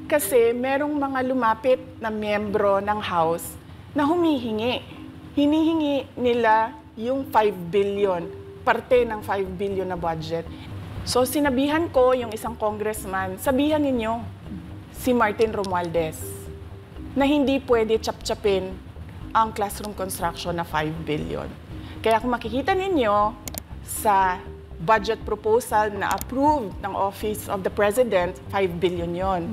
Kasi merong mga lumapit na miyembro ng House na humihingi. Hinihingi nila yung 5 billion, parte ng 5 billion na budget. So sinabihan ko yung isang congressman, sabihan ninyo si Martin Romualdez na hindi pwede chap-chapin ang classroom construction na 5 billion. Kaya kung makikita ninyo sa budget proposal na approved ng Office of the President, 5 billion yon.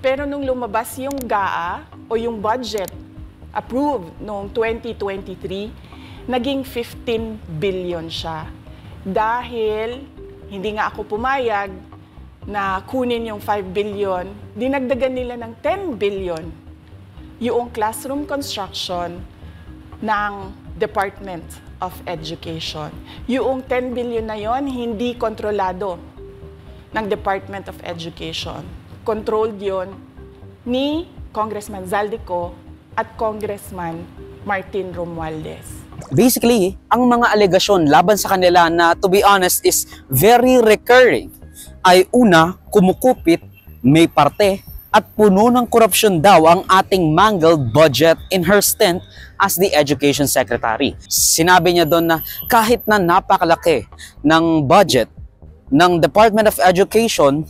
Pero nung lumabas yung GAA o yung budget approved noong 2023, naging 15 billion siya. Dahil hindi nga ako pumayag na kunin yung 5 billion, dinagdagan nila ng 10 billion yung classroom construction ng Department of Education. Yung 10 billion na yon hindi kontrolado ng Department of Education. Controlled yon ni Congressman Zaldico at Congressman Martin Romualdez. Basically, ang mga alegasyon laban sa kanila na, to be honest, is very recurring ay una, kumukupit, may parte, at puno ng korupsyon daw ang ating mangled budget in her stint as the Education Secretary. Sinabi niya doon na kahit na napakalaki ng budget ng Department of Education,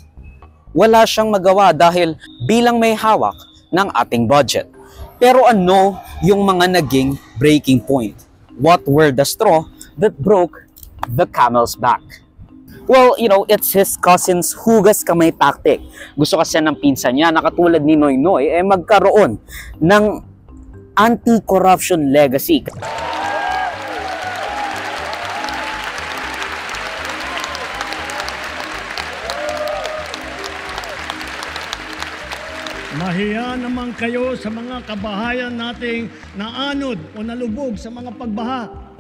wala siyang magawa dahil bilang may hawak ng ating budget. Pero ano yung mga naging breaking point? What were the straw that broke the camel's back? Well, you know, it's his cousin's hugas kamay tactic. Gusto kasi ng pinsan niya na katulad ni Noy Noy, magkaroon ng anti-corruption legacy. Mahiya naman kayo sa mga kabahayan nating naanod o nalubog sa mga pagbaha.